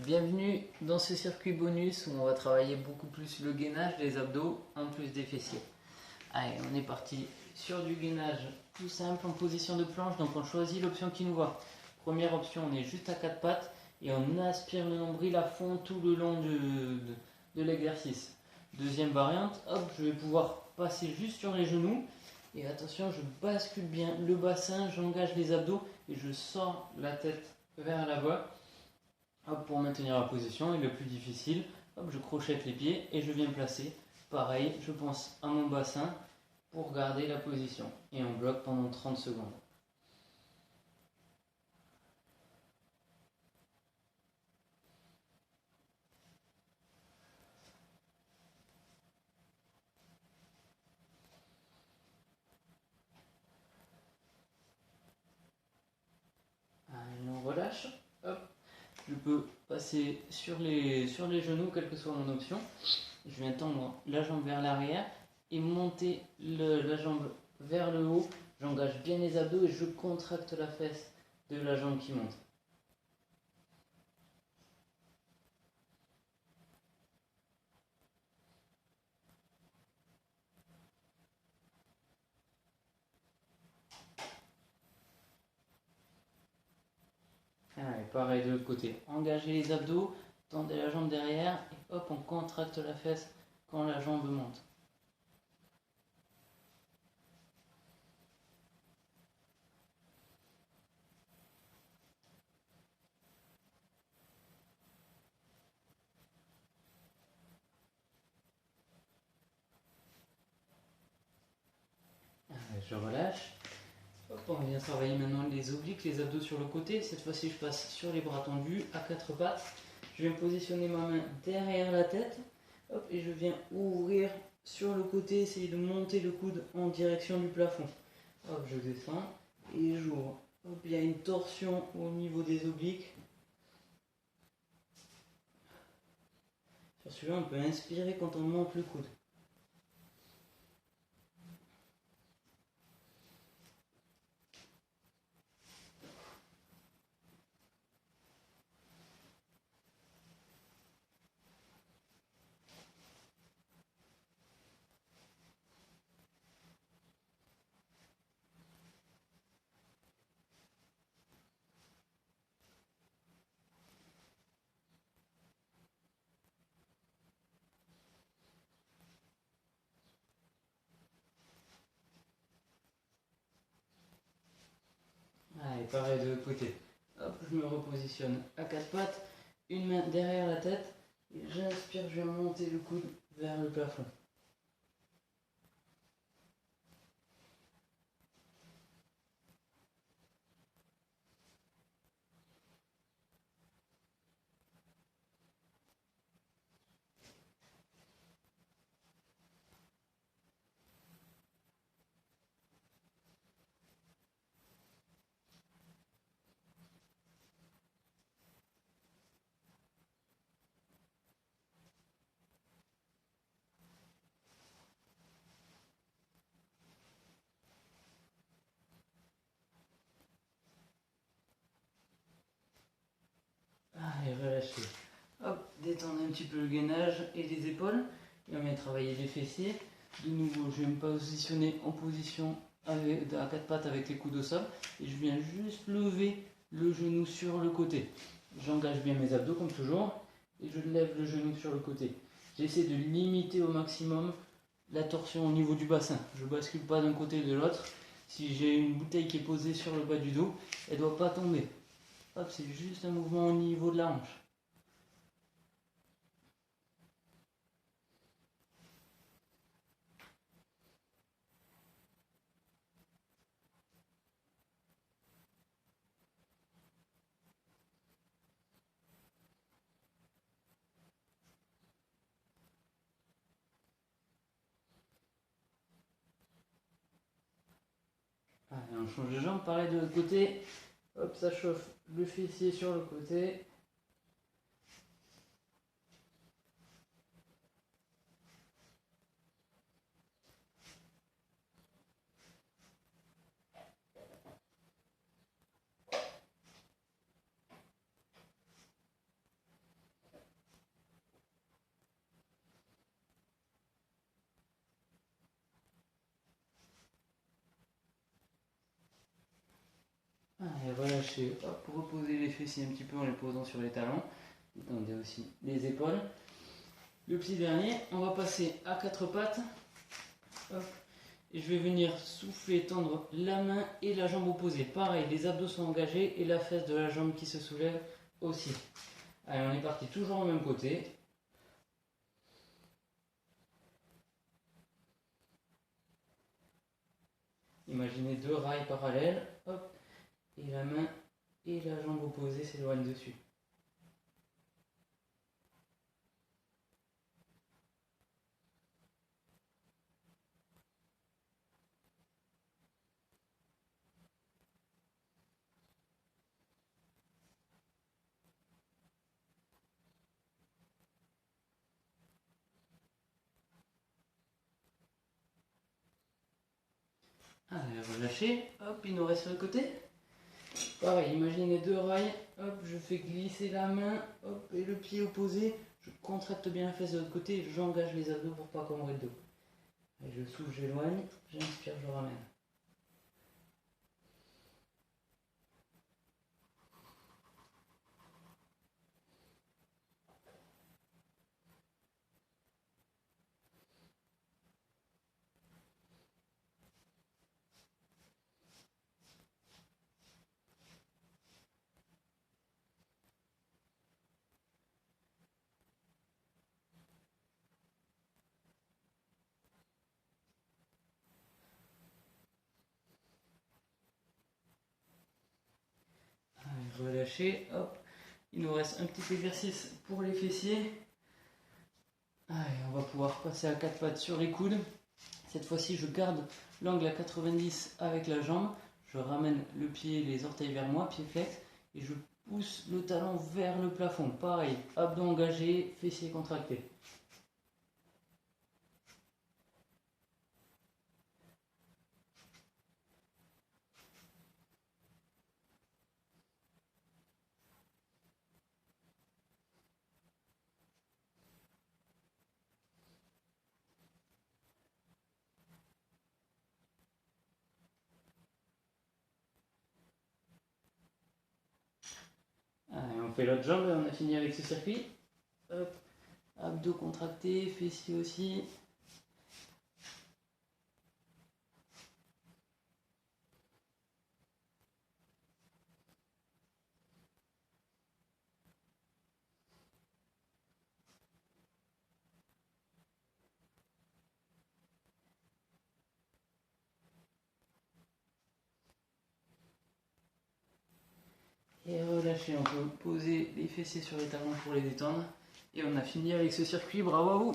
Bienvenue dans ce circuit bonus où on va travailler beaucoup plus le gainage des abdos en plus des fessiers. Allez, on est parti sur du gainage tout simple en position de planche, donc on choisit l'option qui nous va. Première option, on est juste à quatre pattes et on aspire le nombril à fond tout le long de l'exercice. Deuxième variante, hop, je vais pouvoir passer juste sur les genoux et attention, je bascule bien le bassin, j'engage les abdos et je sors la tête vers l'avant. Hop, pour maintenir la position, et le plus difficile, hop, je crochette les pieds et je viens placer. Pareil, je pense à mon bassin pour garder la position. Et on bloque pendant 30 secondes. Allez, on relâche. Hop. Je peux passer sur les genoux, quelle que soit mon option. Je viens tendre la jambe vers l'arrière et monter la jambe vers le haut. J'engage bien les abdos et je contracte la fesse de la jambe qui monte. Allez, pareil de l'autre côté. Engagez les abdos, tendez la jambe derrière et hop, on contracte la fesse quand la jambe monte. Allez, je relâche. Hop, on vient travailler maintenant les obliques, les abdos sur le côté. Cette fois-ci, je passe sur les bras tendus à quatre pattes. Je viens positionner ma main derrière la tête. Hop, et je viens ouvrir sur le côté, essayer de monter le coude en direction du plafond. Hop, je descends et j'ouvre. Hop, il y a une torsion au niveau des obliques. Sur celui-là, on peut inspirer quand on monte le coude. Allez, pareil de l'autre côté. Hop, je me repositionne à quatre pattes, une main derrière la tête, et j'inspire, je vais monter le coude vers le plafond. Allez, relâchez. Hop, détendre un petit peu le gainage et les épaules. Et on vient travailler les fessiers. De nouveau, je vais me positionner en position à quatre pattes avec les coudes au sol. Et je viens juste lever le genou sur le côté. J'engage bien mes abdos comme toujours. Et je lève le genou sur le côté. J'essaie de limiter au maximum la torsion au niveau du bassin. Je ne bascule pas d'un côté ou de l'autre. Si j'ai une bouteille qui est posée sur le bas du dos, elle ne doit pas tomber. Hop, c'est juste un mouvement au niveau de la hanche. Allez, on change de jambe, pareil de l'autre côté. Hop, ça chauffe le fessier sur le côté. relâcher, hop, reposer les fessiers un petit peu en les posant sur les talons. Détendez aussi les épaules. Le pli dernier, on va passer à quatre pattes. Hop. Et je vais venir souffler, tendre la main et la jambe opposée. Pareil, les abdos sont engagés et la fesse de la jambe qui se soulève aussi. Allez, on est parti, toujours au même côté. Imaginez deux rails parallèles. Hop. Et la main et la jambe opposée s'éloignent dessus. Allez, relâchez, hop, il nous reste sur le côté. Pareil, imaginez deux rails, hop, je fais glisser la main, hop, et le pied opposé, je contracte bien la fesse de l'autre côté, j'engage les abdos pour pas cambrer le dos. Et je souffle, j'éloigne, j'inspire, je ramène. Allez, relâchez, hop. Il nous reste un petit exercice pour les fessiers. Allez, on va pouvoir passer à quatre pattes sur les coudes. Cette fois-ci, je garde l'angle à 90 avec la jambe. Je ramène le pied, les orteils vers moi, pied flex, et je pousse le talon vers le plafond. Pareil, abdos engagés, fessiers contractés. Allez, on fait l'autre jambe et on a fini avec ce circuit. Hop, abdos contractés, fessiers aussi. Et relâchez, on peut poser les fessiers sur les talons pour les détendre. Et on a fini avec ce circuit, bravo à vous!